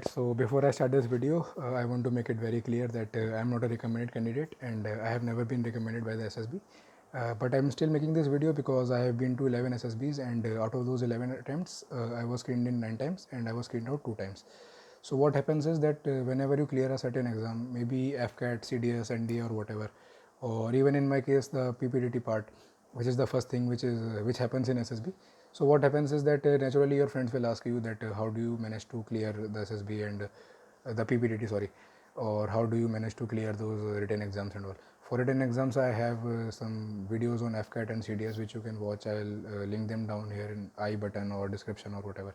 So before I start this video, I want to make it very clear that I am not a recommended candidate and I have never been recommended by the SSB. But I'm still making this video because I have been to 11 SSBs and out of those 11 attempts, I was screened in 9 times and I was screened out 2 times. So what happens is that whenever you clear a certain exam, maybe FCAT, CDS, NDA or whatever, or even in my case the PPDT part, which is the first thing which happens in SSB. So what happens is that naturally your friends will ask you that how do you manage to clear the SSB and the PPDT, sorry, or how do you manage to clear those written exams and all. For written exams I have some videos on FCAT and CDS which you can watch. I will link them down here in I button or description or whatever.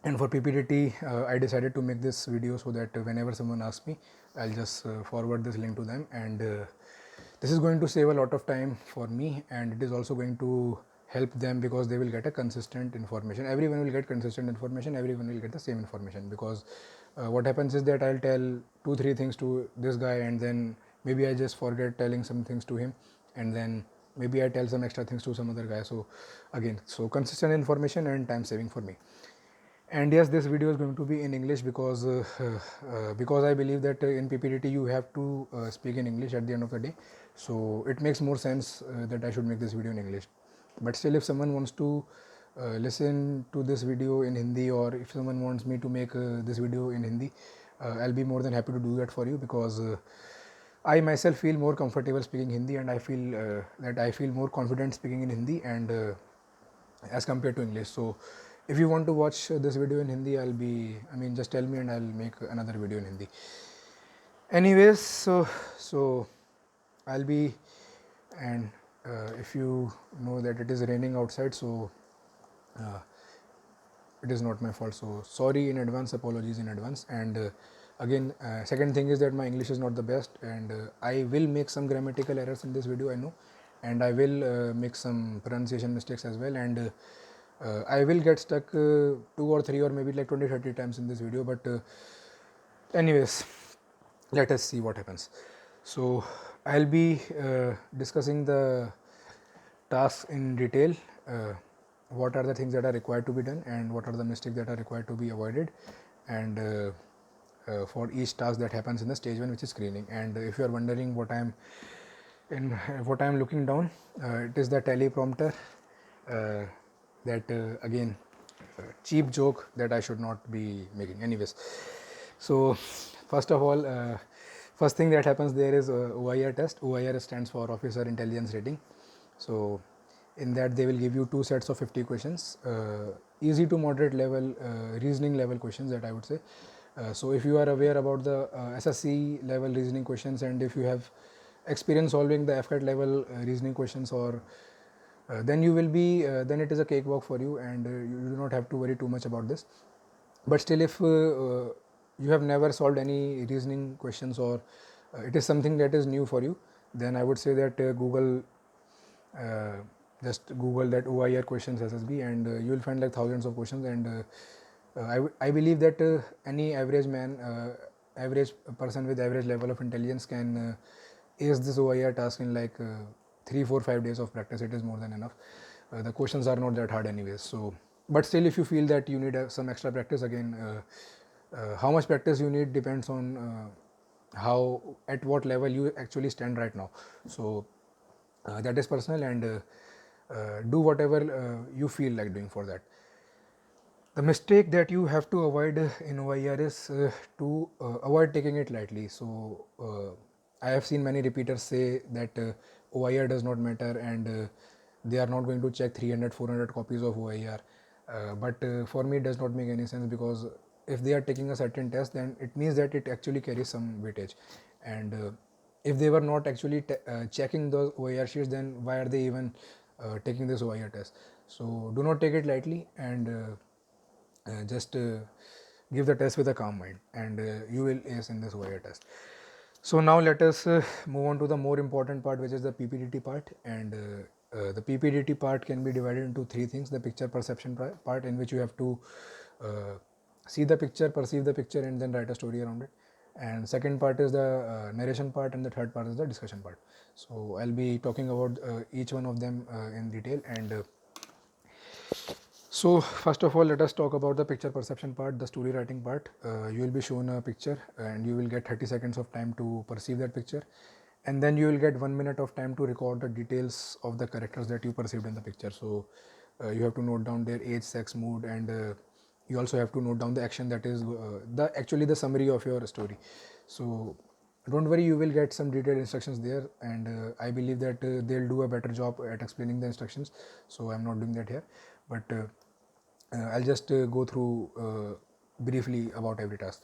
And for PPDT, I decided to make this video so that whenever someone asks me, I'll just forward this link to them, and this is going to save a lot of time for me, and it is also going to help them because they will get a consistent information. Everyone will get consistent information, everyone will get the same information, because what happens is that I'll tell 2-3 things to this guy and then maybe I just forget telling some things to him, and then maybe I tell some extra things to some other guy. So again, so consistent information and time saving for me. And yes, this video is going to be in English because I believe that in PPDT you have to speak in English at the end of the day. So it makes more sense that I should make this video in English. But still, if someone wants to listen to this video in Hindi, or if someone wants me to make this video in Hindi, I'll be more than happy to do that for you, because I myself feel more comfortable speaking Hindi, and I feel that I feel more confident speaking in Hindi and as compared to English. So if you want to watch this video in Hindi, just tell me and I'll make another video in Hindi. Anyways, so I'll be, and if you know that it is raining outside, so it is not my fault, so sorry in advance, apologies in advance. And again, second thing is that my English is not the best, and I will make some grammatical errors in this video, I know, and I will make some pronunciation mistakes as well, and I will get stuck 2 or 3 or maybe like 20-30 times in this video, but anyways, let us see what happens. So I'll be discussing the tasks in detail, what are the things that are required to be done and what are the mistakes that are required to be avoided, and for each task that happens in the stage 1, which is screening. And if you are wondering what I am looking down, it is the teleprompter. That again, cheap joke that I should not be making. Anyways, so first of all, first thing that happens there is OIR test. OIR stands for Officer Intelligence Rating. So in that they will give you 2 sets of 50 questions, easy to moderate level reasoning level questions, that I would say. So if you are aware about the SSC level reasoning questions, and if you have experience solving the FCAT level reasoning questions, or then you will be then it is a cakewalk for you, and you do not have to worry too much about this. But still, if you have never solved any reasoning questions, or it is something that is new for you, then I would say that just Google that OIR questions SSB, and you will find like thousands of questions. And I believe that any average man, average person with average level of intelligence can ace this OIR task in like 3, 4, 5 days of practice. It is more than enough. The questions are not that hard anyways. So, but still, if you feel that you need some extra practice, again, how much practice you need depends on how, at what level you actually stand right now. So that is personal, and do whatever you feel like doing for that. The mistake that you have to avoid in OIR is to avoid taking it lightly. So I have seen many repeaters say that OIR does not matter, and they are not going to check 300-400 copies of OIR. But for me it does not make any sense, because if they are taking a certain test, then it means that it actually carries some weightage. And if they were not actually checking those OIR sheets, then why are they even taking this OIR test? So do not take it lightly, and just give the test with a calm mind, and you will ace in this OIR test. So now let us move on to the more important part, which is the PPDT part. And the PPDT part can be divided into 3 things: the picture perception part, in which you have to see the picture, perceive the picture, and then write a story around it. And second part is the narration part, and the third part is the discussion part. So I'll be talking about each one of them in detail. And So first of all, let us talk about the picture perception part, the story writing part. You will be shown a picture and you will get 30 seconds of time to perceive that picture, and then you will get 1 minute of time to record the details of the characters that you perceived in the picture. So you have to note down their age, sex, mood, and you also have to note down the action, that is the summary of your story. So don't worry, you will get some detailed instructions there, and I believe that they'll do a better job at explaining the instructions, so I'm not doing that here, but I'll just go through briefly about every task.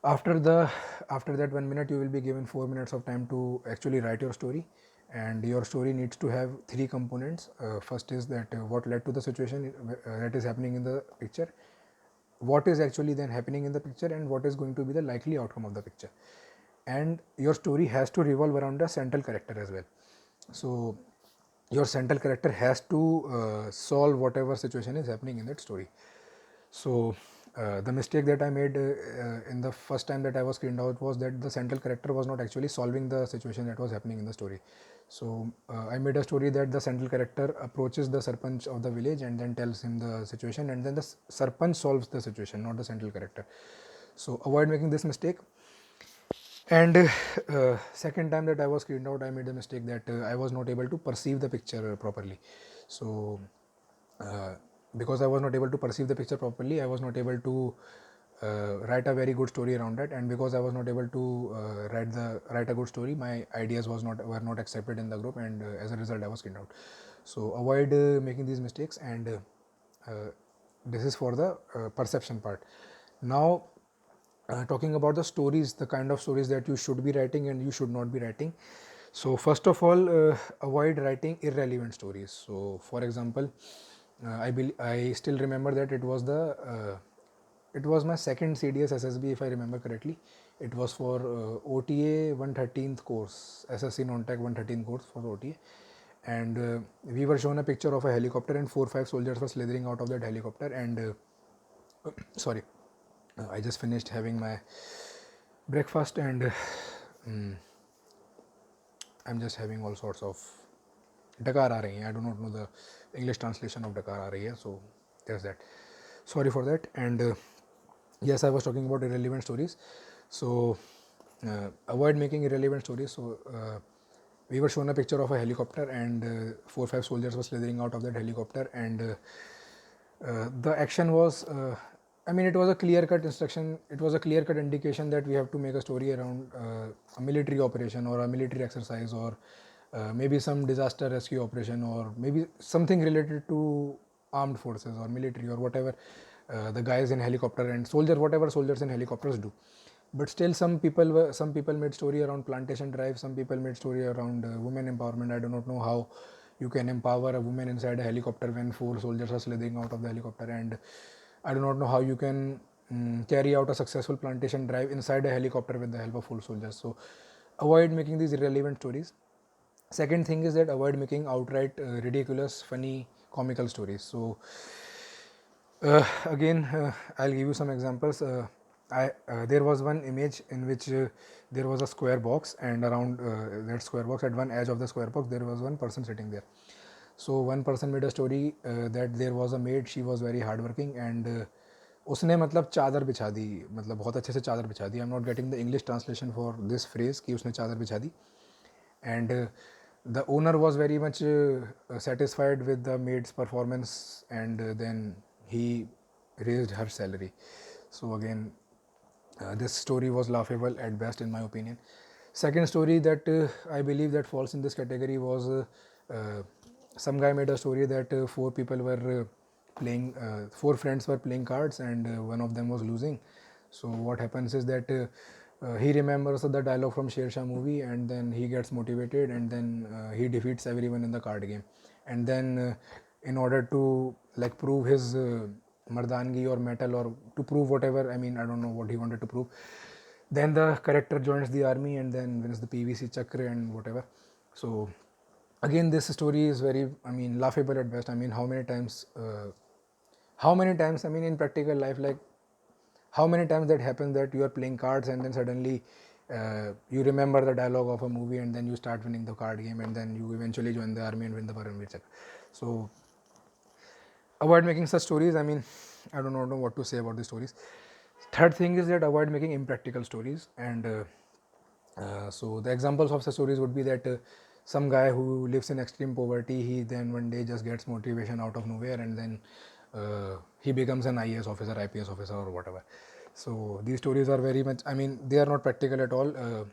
After that 1 minute, you will be given 4 minutes of time to actually write your story, and your story needs to have three components. First is that what led to the situation that is happening in the picture, what is actually then happening in the picture, and what is going to be the likely outcome of the picture. And your story has to revolve around a central character as well. So your central character has to solve whatever situation is happening in that story. So the mistake that I made in the first time that I was screened out was that the central character was not actually solving the situation that was happening in the story. So I made a story that the central character approaches the sarpanch of the village and then tells him the situation, and then the sarpanch solves the situation, not the central character. So avoid making this mistake. And second time that I was screened out, I made the mistake that I was not able to perceive the picture properly. So uh, because I was not able to perceive the picture properly, I was not able to write a very good story around it. And because I was not able to write a good story, my ideas were not accepted in the group, and as a result, I was screened out. So avoid making these mistakes, and this is for the perception part. Now talking about the stories, the kind of stories that you should be writing and you should not be writing. So first of all, avoid writing irrelevant stories. So for example, I still remember that it was my second CDS SSB, if I remember correctly. It was for OTA 113th course, SSC non-tech 113 course for OTA, and we were shown a picture of a helicopter, and 4 or 5 soldiers were slithering out of that helicopter, and sorry, I just finished having my breakfast, and I'm just having all sorts of Dakar aa rahi hai. I do not know the English translation of Dakar aa rahi hai, so there's that. Sorry for that. And yes, I was talking about irrelevant stories. So avoid making irrelevant stories. So we were shown a picture of a helicopter, and 4 or 5 soldiers were slithering out of that helicopter, and the action was it was a clear cut instruction, it was a clear cut indication that we have to make a story around a military operation or a military exercise, or maybe some disaster rescue operation, or maybe something related to armed forces or military or whatever the guys in helicopter and soldier, whatever soldiers in helicopters do. But still some people made story around plantation drive, some people made story around women empowerment. I do not know how you can empower a woman inside a helicopter when 4 soldiers are slithering out of the helicopter, and I do not know how you can carry out a successful plantation drive inside a helicopter with the help of 4 soldiers. So avoid making these irrelevant stories. Second thing is that avoid making outright ridiculous, funny, comical stories. So again, I'll give you some examples. There was one image in which there was a square box, and around that square box, at one edge of the square box, there was one person sitting there. So one person made a story that there was a maid, she was very hardworking, and उसने मतलब चादर बिछा दी, मतलब बहुत अच्छे से चादर बिछा दी. I am not getting the English translation for this phrase कि उसने चादर बिछा दी. And the owner was very much satisfied with the maid's performance, and then he raised her salary. So again, this story was laughable at best in my opinion. Second story that I believe that falls in this category was some guy made a story that 4 people were playing, 4 friends were playing cards, and one of them was losing. So what happens is that he remembers the dialogue from Sher Shah movie, and then he gets motivated, and then he defeats everyone in the card game. And then in order to like prove his mardangi or metal, or to prove whatever, I don't know what he wanted to prove, then the character joins the army and then wins the PVC chakra and whatever. So again, this story is very laughable at best. How many times in practical life, like how many times that happens that you are playing cards and then suddenly you remember the dialogue of a movie, and then you start winning the card game, and then you eventually join the army and win the Paramveer Chakra. So avoid making such stories. I mean, I don't know what to say about these stories. Third thing is that avoid making impractical stories. And so the examples of such stories would be that some guy who lives in extreme poverty, he then one day just gets motivation out of nowhere, and then he becomes an IAS officer, IPS officer, or whatever. So these stories are very much, I mean, they are not practical at all.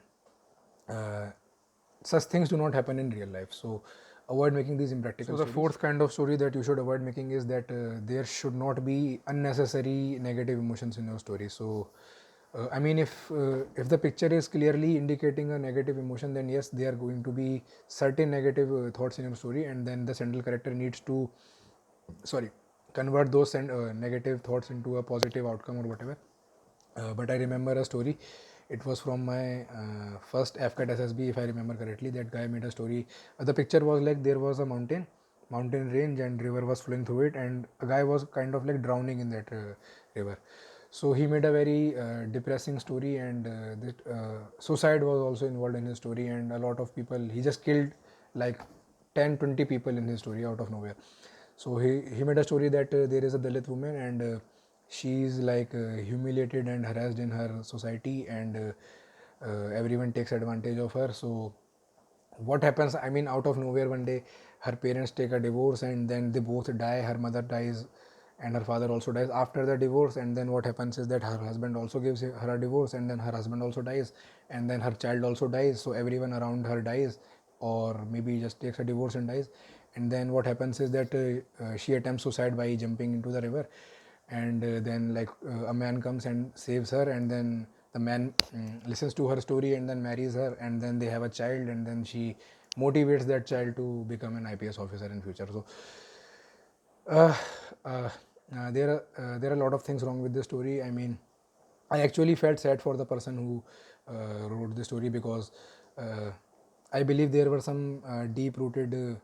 Such things do not happen in real life. So avoid making these impractical stories. So the fourth kind of story that you should avoid making is that there should not be unnecessary negative emotions in your story. So I mean, if the picture is clearly indicating a negative emotion, then yes, there are going to be certain negative thoughts in your story, and then the central character needs to convert those negative thoughts into a positive outcome or whatever. But I remember a story. It was from my first FCAT SSB, if I remember correctly. That guy made a story. The picture was like there was a mountain range, and river was flowing through it, and a guy was kind of like drowning in that river. So he made a very depressing story, and suicide was also involved in his story, and a lot of people. He just killed like 10-20 people in his story out of nowhere. So he made a story that there is a Dalit woman, and she is like humiliated and harassed in her society, and everyone takes advantage of her. So what happens, I mean, out of nowhere one day her parents take a divorce, and then they both die. Her mother dies and her father also dies after the divorce, and then what happens is that her husband also gives her a divorce, and then her husband also dies, and then her child also dies. So everyone around her dies, or maybe just takes a divorce and dies. And then what happens is that she attempts suicide by jumping into the river, and then a man comes and saves her, and then the man listens to her story and then marries her, and then they have a child, and then she motivates that child to become an IPS officer in future. So uh, uh, there are a lot of things wrong with the story. I mean, I actually felt sad for the person who wrote the story, because I believe there were some deep rooted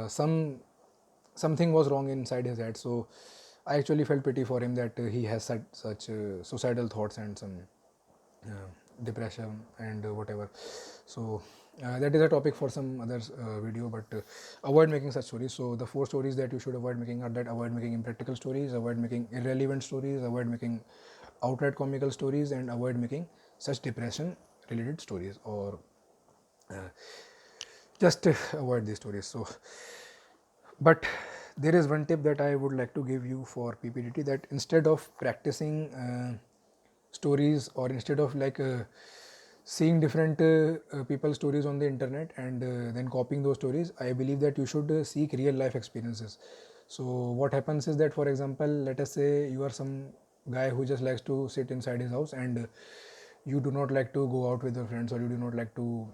something was wrong inside his head. So I actually felt pity for him, that he has such suicidal thoughts and some depression and whatever. So that is a topic for some other video, but avoid making such stories. So the 4 stories that you should avoid making are that: avoid making impractical stories, avoid making irrelevant stories, avoid making outright comical stories, and avoid making such depression related stories, or just avoid these stories. So but there is one tip that I would like to give you for ppdt, that instead of practicing stories, or instead of seeing different people's stories on the internet and then copying those stories, I believe that you should seek real life experiences. So what happens is that, for example, let us say you are some guy who just likes to sit inside his house, and you do not like to go out with your friends, or you do not like to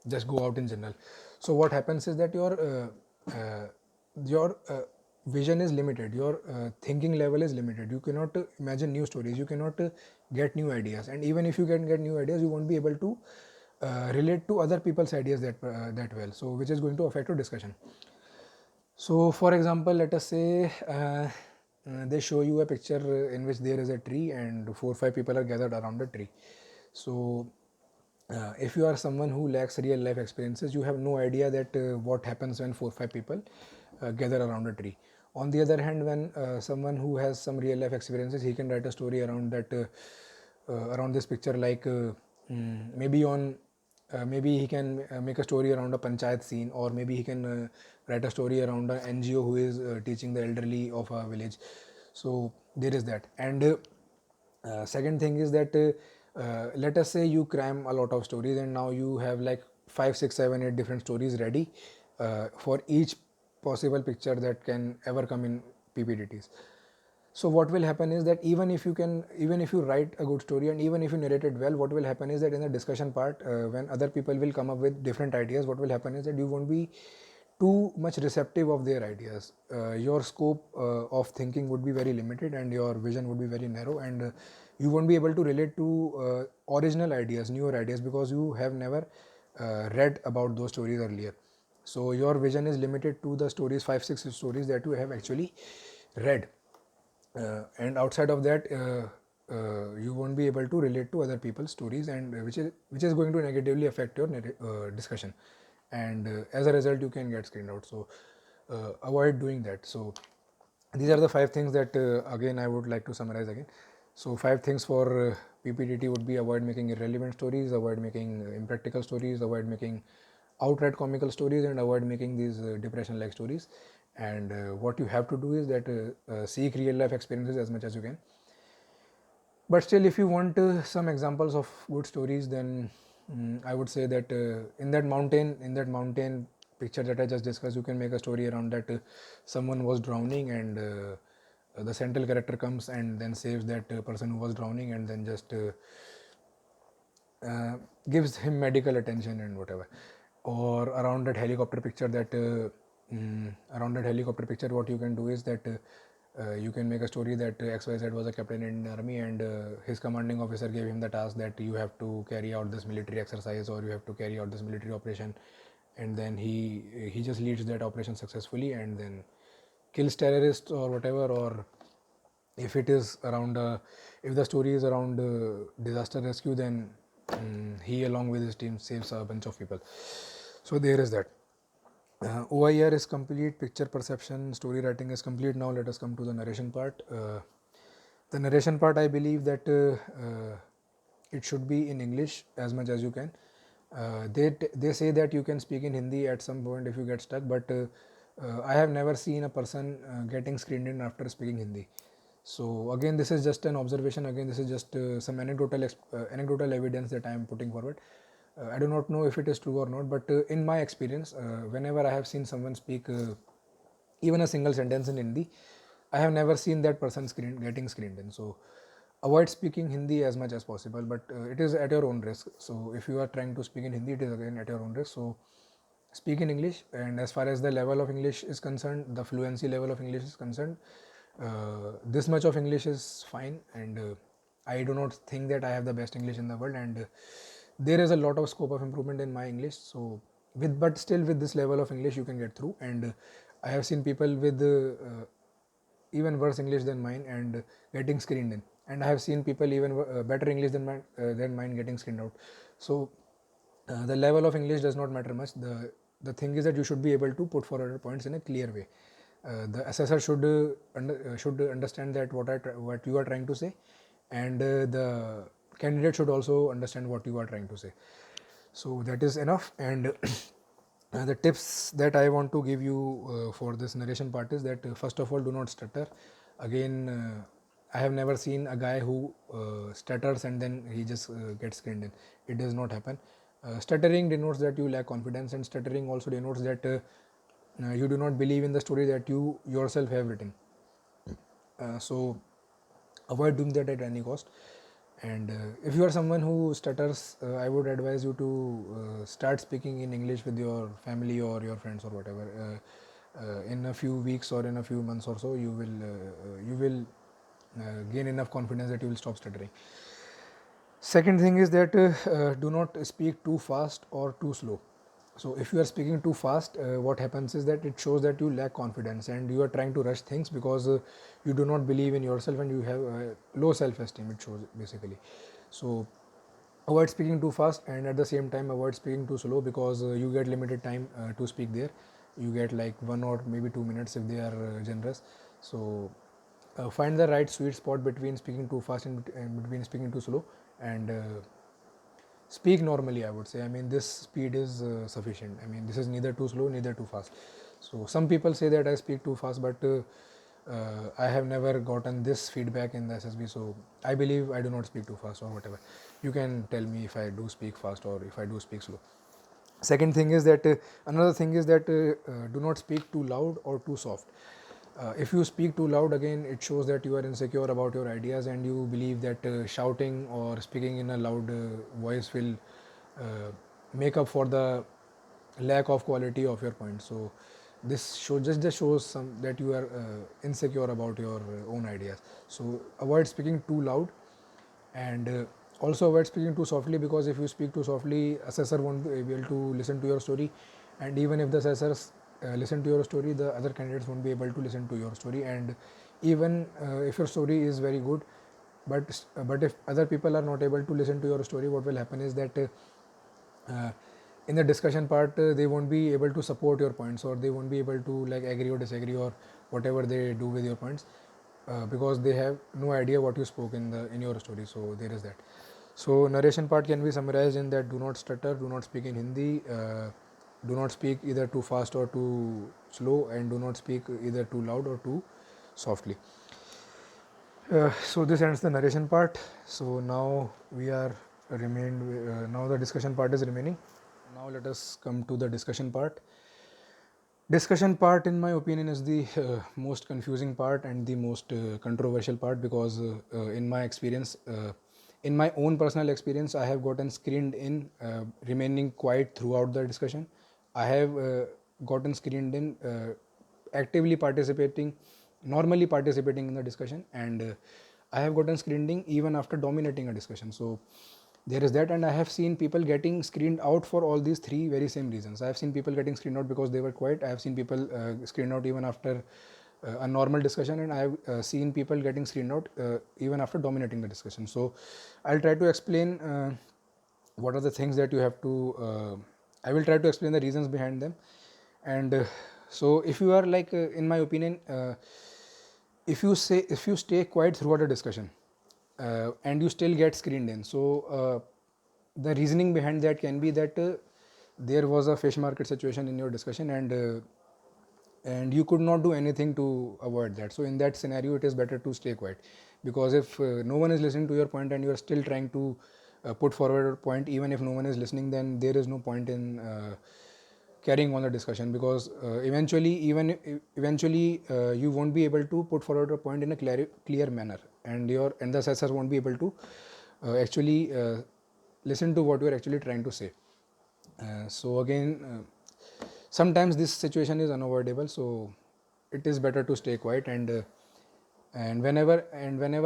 just go out in general. So what happens is that your vision is limited, your thinking level is limited. You cannot imagine new stories, you cannot get new ideas, and even if you can get new ideas, you won't be able to relate to other people's ideas that well, so which is going to affect your discussion. So for example, let us say they show you a picture in which there is a tree, and 4 or 5 people are gathered around the tree. So if you are someone who lacks real life experiences, you have no idea that what happens when 4 or 5 people gather around a tree. On the other hand, when someone who has some real life experiences, he can write a story around that around this picture, maybe on maybe he can make a story around a panchayat scene, or maybe he can write a story around an NGO who is teaching the elderly of a village. So there is that. And second thing is that let us say you cram a lot of stories, and now you have like 5, 6, 7, 8 different stories ready for each possible picture that can ever come in ppdts. So what will happen is that even if you write a good story, and even if you narrate it well, what will happen is that in the discussion part, when other people will come up with different ideas, what will happen is that you won't be too much receptive of their ideas. Your scope of thinking would be very limited, and your vision would be very narrow, and you won't be able to relate to original ideas, newer ideas, because you have never read about those stories earlier. So your vision is limited to the stories, 5, 6 stories that you have actually read, and outside of that you won't be able to relate to other people's stories, and which is going to negatively affect your discussion, and as a result you can get screened out. So avoid doing that. So these are the 5 things that again I would like to summarize again. So 5 things for ppdt would be: avoid making irrelevant stories, avoid making impractical stories, avoid making outright comical stories, and avoid making these depression like stories. And what you have to do is that seek real life experiences as much as you can. But still, if you want some examples of good stories, then I would say that in that mountain picture that I just discussed, you can make a story around that someone was drowning, and the central character comes and then saves that person who was drowning, and then just gives him medical attention and whatever. Or around that helicopter picture, what you can do is that you can make a story that XYZ was a captain in army, and his commanding officer gave him the task that you have to carry out this military exercise, or you have to carry out this military operation, and then he just leads that operation successfully and then kills terrorists or whatever. Or if it is around if the story is around disaster rescue, then he along with his team saves a bunch of people. So there is that. OIR is complete, picture perception, story writing is complete. Now let us come to the narration part. The narration part, I believe that it should be in English as much as you can. They say that you can speak in Hindi at some point if you get stuck, but I have never seen a person getting screened in after speaking Hindi. So again, this is just an observation. Again, this is just some anecdotal evidence that I am putting forward. I do not know if it is true or not, but in my experience, whenever I have seen someone speak even a single sentence in Hindi, I have never seen that person getting screened in. So avoid speaking Hindi as much as possible, but it is at your own risk. So if you are trying to speak in Hindi, it is again at your own risk. So speak in English, and as far as the level of English is concerned, the fluency level of English is concerned, this much of English is fine, and I do not think that I have the best English in the world, and there is a lot of scope of improvement in my English. So but still with this level of English you can get through, and I have seen people with even worse English than mine and getting screened in, and I have seen people even better English than mine getting screened out. So the level of English does not matter much. The thing is that you should be able to put forward your points in a clear way. The assessor should understand that what you are trying to say, and the candidate should also understand what you are trying to say. So that is enough. And the tips that I want to give you for this narration part is that first of all, do not stutter. Again, I have never seen a guy who stutters and then he just gets screened in. It does not happen. Stuttering denotes that you lack confidence, and stuttering also denotes that you do not believe in the story that you yourself have written. So avoid doing that at any cost. And if you are someone who stutters, I would advise you to start speaking in English with your family or your friends or whatever. In a few weeks or in a few months or so, you will gain enough confidence that you will stop stuttering. Second thing is that do not speak too fast or too slow. So if you are speaking too fast, what happens is that it shows that you lack confidence and you are trying to rush things because you do not believe in yourself and you have low self-esteem, it shows basically. So avoid speaking too fast, and at the same time avoid speaking too slow, because you get limited time to speak there. You get like 1 or maybe 2 minutes if they are generous. So find the right sweet spot between speaking too fast and between speaking too slow, and speak normally, I would say. I mean, this speed is sufficient. I mean, this is neither too slow, neither too fast. So some people say that I speak too fast, but I have never gotten this feedback in the SSB. So I believe I do not speak too fast or whatever. You can tell me if I do speak fast or if I do speak slow. Second thing is that another thing is that do not speak too loud or too soft. If you speak too loud, again, it shows that you are insecure about your ideas and you believe that shouting or speaking in a loud voice will make up for the lack of quality of your point. So this just shows some that you are insecure about your own ideas. So avoid speaking too loud, and also avoid speaking too softly, because if you speak too softly, assessor won't be able to listen to your story, and even if the assessors listen to your story, the other candidates won't be able to listen to your story. And even if your story is very good, but if other people are not able to listen to your story, what will happen is that in the discussion part they won't be able to support your points, or they won't be able to like agree or disagree or whatever they do with your points, because they have no idea what you spoke in your story. So there is that. So narration part can be summarized in that: do not stutter, do not speak in Hindi, do not speak either too fast or too slow, and do not speak either too loud or too softly. So this ends the narration part. So now we are now the discussion part is remaining. Now let us come to the discussion part. Discussion part, in my opinion, is the most confusing part and the most controversial part, because in my experience, in my own personal experience, I have gotten screened in remaining quiet throughout the discussion. I have gotten screened in actively participating, normally participating in the discussion, and I have gotten screened in even after dominating a discussion. So there is that. And I have seen people getting screened out for all these three very same reasons. I have seen people getting screened out because they were quiet. I have seen people screened out even after a normal discussion, and I have seen people getting screened out even after dominating the discussion. So I'll try to explain what are the things that you have to I will try to explain the reasons behind them. And so if you are like in my opinion, if you stay quiet throughout a discussion and you still get screened in, so the reasoning behind that can be that there was a fish market situation in your discussion, and you could not do anything to avoid that. So in that scenario, it is better to stay quiet, because if no one is listening to your point and you are still trying to put forward a point, even if no one is listening, then there is no point in carrying on the discussion, because eventually you won't be able to put forward a point in a clear manner, and the assessor won't be able to actually listen to what you are actually trying to say. So again, sometimes this situation is unavoidable, so it is better to stay quiet. And whenever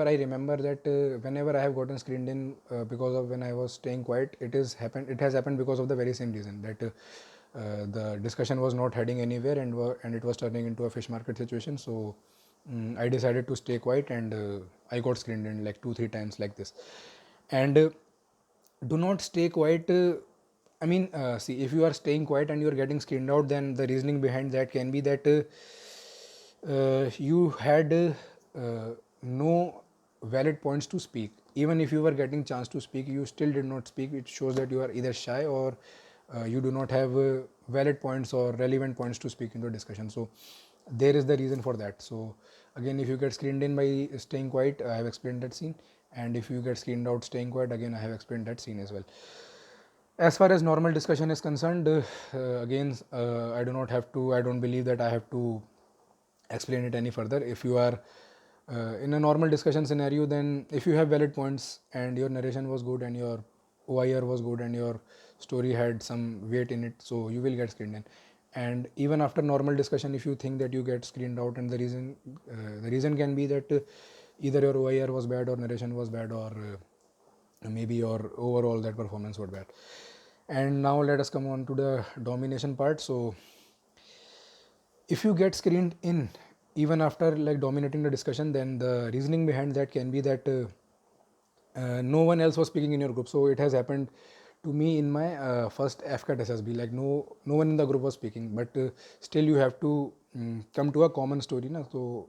I remember that whenever I have gotten screened in because of when I was staying quiet, it has happened because of the very same reason, that the discussion was not heading anywhere, and it was turning into a fish market situation. So I decided to stay quiet, and I got screened in like 2-3 times like this. And do not stay quiet. I mean, see, if you are staying quiet and you are getting screened out, then the reasoning behind that can be that you had no valid points to speak. Even if you were getting chance to speak, you still did not speak. It shows that you are either shy, or you do not have valid points or relevant points to speak into a discussion. So there is the reason for that. So again, if you get screened in by staying quiet, I have explained that scene, and if you get screened out staying quiet, again I have explained that scene as well. As far as normal discussion is concerned, again, I don't believe that I have to explain it any further. If you are in a normal discussion scenario, then if you have valid points and your narration was good and your OIR was good and your story had some weight in it, so you will get screened in. And even after normal discussion, if you think that you get screened out, and the reason can be that either your OIR was bad, or narration was bad, or maybe your overall that performance was bad. And now let us come on to the domination part. So if you get screened in even after like dominating the discussion, then the reasoning behind that can be that no one else was speaking in your group. So it has happened to me in my first FCAT SSB, like no one in the group was speaking, but still you have to come to a common story na? So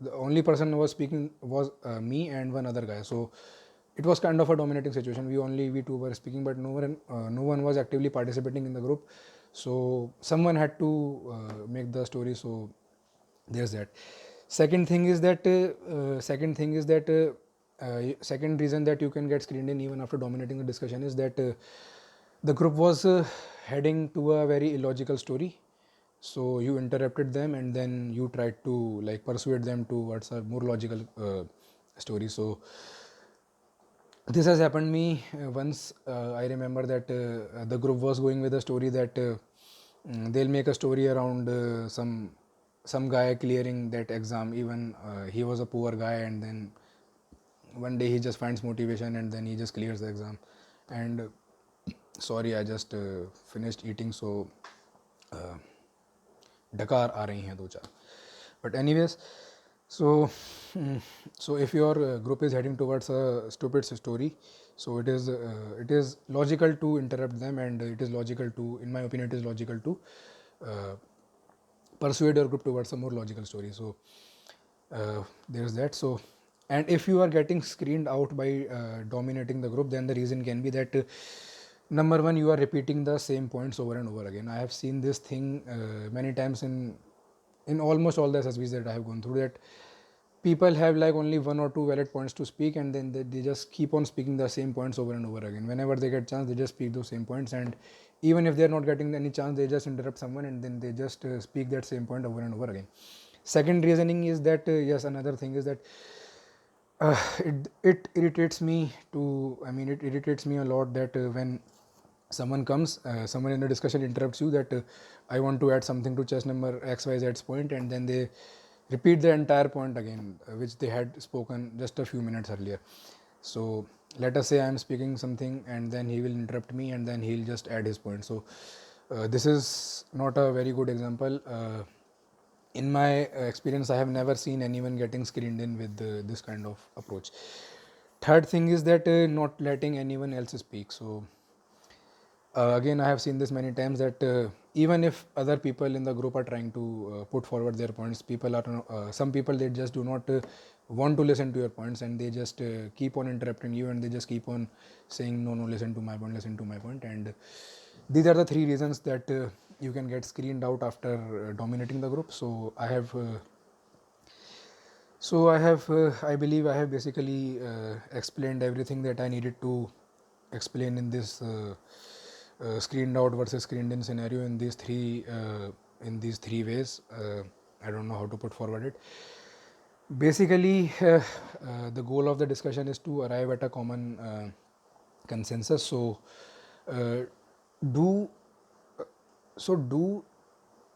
the only person who was speaking was me and one other guy. So it was kind of a dominating situation. We two were speaking, but no one was actively participating in the group. So someone had to make the story. So there's that. Second reason that you can get screened in even after dominating the discussion is that the group was heading to a very illogical story. So you interrupted them, and then you tried to like persuade them towards a more logical story. So this has happened me once. I remember that the group was going with a story that they'll make a story around some guy clearing that exam. Even he was a poor guy, and then one day he just finds motivation, and then he just clears the exam. And sorry, I just finished eating, so डकार आ रही हैं 2-4. But anyways, So, so if your group is heading towards a stupid story, so it is logical to interrupt them, and it is logical to, in my opinion, it is logical to uh, persuade your group towards a more logical story. So there's that. So, and if you are getting screened out by dominating the group, then the reason can be that number one, you are repeating the same points over and over again. I have seen this thing many times in almost all the SSBs that I have gone through, that people have like only one or two valid points to speak, and then they just keep on speaking the same points over and over again. Whenever they get chance, they just speak those same points, and even if they're not getting any chance, they just interrupt someone and then they just speak that same point over and over again. Second reasoning is that yes, another thing is that it irritates me to, I mean, it irritates me a lot that when someone comes, someone in the discussion interrupts you that I want to add something to chess number XYZ's point, and then they repeat the entire point again, which they had spoken just a few minutes earlier. So let us say I am speaking something and then he will interrupt me and then he'll just add his point. So this is not a very good example. In my experience, I have never seen anyone getting screened in with this kind of approach. Third thing is that not letting anyone else speak. So again, I have seen this many times that even if other people in the group are trying to put forward their points, people are some people, they just do not want to listen to your points, and they just keep on interrupting you, and they just keep on saying no, no, listen to my point, listen to my point. And these are the three reasons that you can get screened out after dominating the group. So I believe I have basically explained everything that I needed to explain in this screened out versus screened in scenario in these three ways. I don't know how to put forward it. Basically, the goal of the discussion is to arrive at a common consensus. So, uh, do do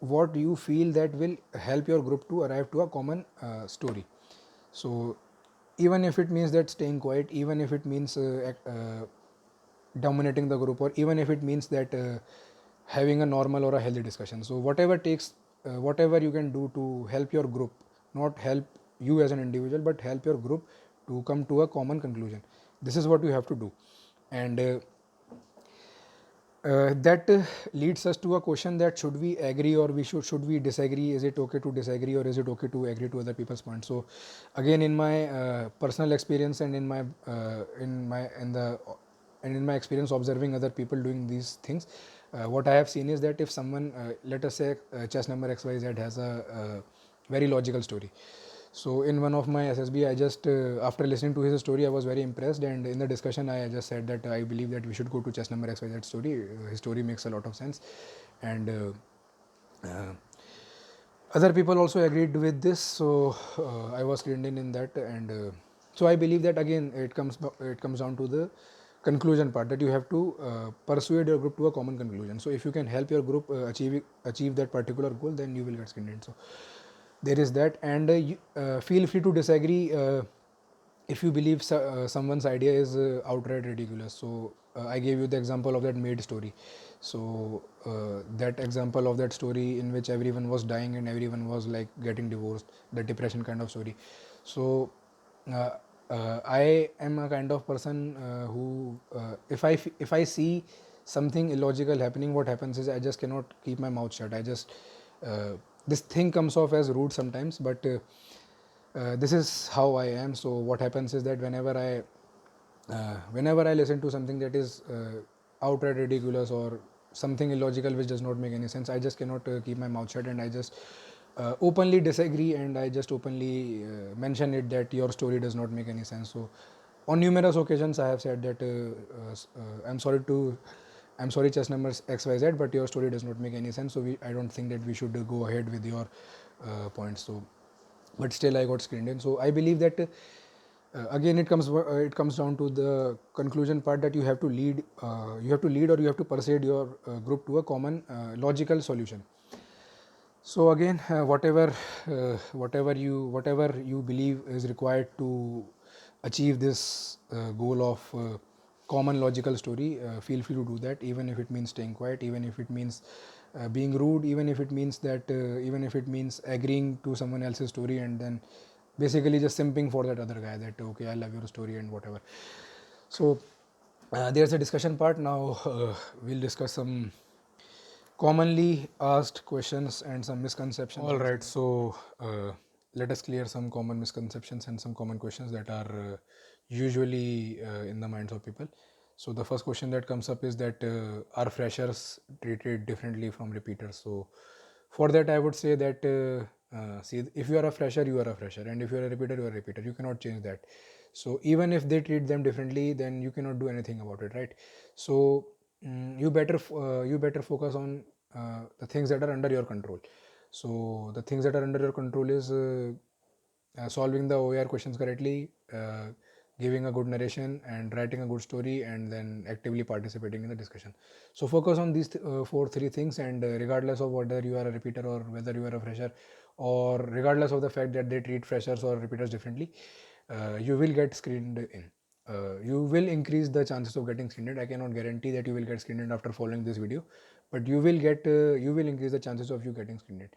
what you feel that will help your group to arrive to a common story. So even if it means that staying quiet, even if it means dominating the group, or even if it means that having a normal or a healthy discussion, so whatever takes whatever you can do to help your group, not help you as an individual, but help your group to come to a common conclusion, this is what you have to do. And that leads us to a question, that should we agree or should we disagree? Is it okay to disagree, or is it okay to agree to other people's points? So again, in my personal experience, and in my in my experience observing other people doing these things, what I have seen is that if someone, let us say chess number XYZ has a very logical story. So in one of my SSB, I just after listening to his story, I was very impressed, and in the discussion, I just said that I believe that we should go to chess number XYZ story. His story makes a lot of sense, and other people also agreed with this. So I was screened in that, and so I believe that again it comes down to the conclusion part, that you have to persuade your group to a common conclusion. So if you can help your group achieve that particular goal, then you will get screened in. So there is that. And feel free to disagree if you believe someone's idea is outright ridiculous. So I gave you the example of that maid story. So that example of that story in which everyone was dying and everyone was like getting divorced, the depression kind of story. So uh, I am a kind of person who if I see something illogical happening, what happens is I just cannot keep my mouth shut. I just this thing comes off as rude sometimes, but this is how I am. So what happens is that whenever I listen to something that is outright ridiculous or something illogical which does not make any sense, I just cannot keep my mouth shut, and I just openly disagree, and I just openly mention it that your story does not make any sense. So on numerous occasions I have said that I'm sorry chess numbers XYZ, but your story does not make any sense, so I don't think that we should go ahead with your points. So but still I got screened in. So I believe that again it comes down to the conclusion part, that you have to lead or you have to persuade your group to a common logical solution. So again, whatever you believe is required to achieve this goal of common logical story, feel free to do that, even if it means staying quiet, even if it means being rude, even if it means agreeing to someone else's story and then basically just simping for that other guy, that okay, I love your story and whatever. So there's a discussion part. Now we'll discuss some commonly asked questions and some misconceptions. All right, so let us clear some common misconceptions and some common questions that are usually in the minds of people. So the first question that comes up is that are freshers treated differently from repeaters? So for that I would say that see, if you are a fresher, you are a fresher, and if you are a repeater, you are a repeater. You cannot change that. So even if they treat them differently, then you cannot do anything about it, right? So you better focus on the things that are under your control. So the things that are under your control is solving the OER questions correctly, giving a good narration, and writing a good story, and then actively participating in the discussion. So focus on these three things, and regardless of whether you are a repeater or whether you are a fresher, or regardless of the fact that they treat freshers or repeaters differently, you will get screened in. You will increase the chances of getting screened. I cannot guarantee that you will get screened after following this video, but you will increase the chances of you getting screened.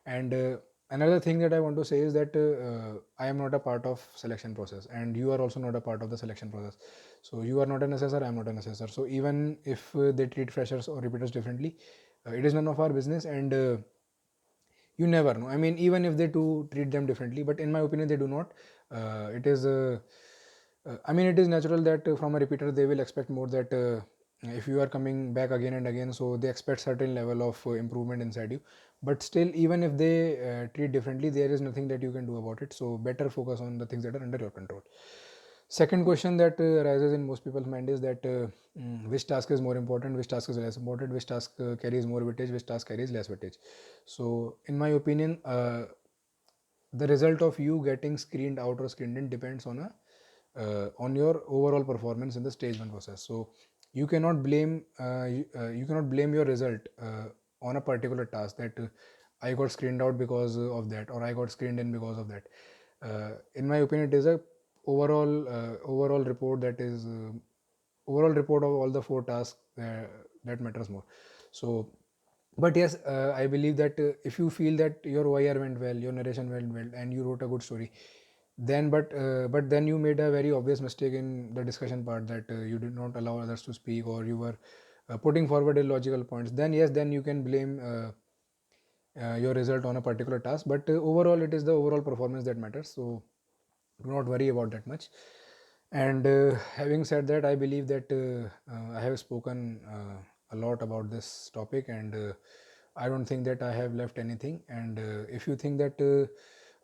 And another thing that I want to say is that I am not a part of selection process, and you are also not a part of the selection process. So you are not an assessor, I am not an assessor. So even if they treat freshers or repeaters differently, it is none of our business, and you never know. I mean, even if they do treat them differently, but in my opinion they do not. It is I mean, it is natural that from a repeater they will expect more, that if you are coming back again and again, so they expect certain level of improvement inside you. But still, even if they treat differently, there is nothing that you can do about it. So better focus on the things that are under your control. Second question that arises in most people's mind is that which task is more important, which task is less important, which task carries more weightage, which task carries less weightage. So in my opinion, the result of you getting screened out or screened in depends on your overall performance in the stage 1 process. So you cannot blame you cannot blame your result on a particular task, that I got screened out because of that, or I got screened in because of that. In my opinion, it is a overall report, that is overall report of all the 4 tasks that matters more. So but yes, I believe that if you feel that your OIR went well, your narration went well, and you wrote a good story, then but then you made a very obvious mistake in the discussion part, that you did not allow others to speak, or you were putting forward illogical points, then yes, then you can blame your result on a particular task. But overall, it is the overall performance that matters. So do not worry about that much. And having said that, I believe that I have spoken a lot about this topic, and I don't think that I have left anything. And if you think that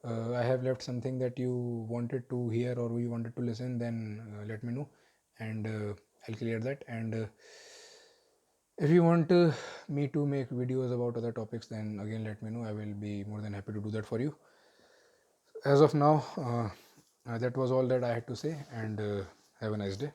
I have left something that you wanted to hear or you wanted to listen, then let me know, and I'll clear that. And if you want me to make videos about other topics, then again let me know. I will be more than happy to do that for you. As of now, that was all that I had to say, and have a nice day.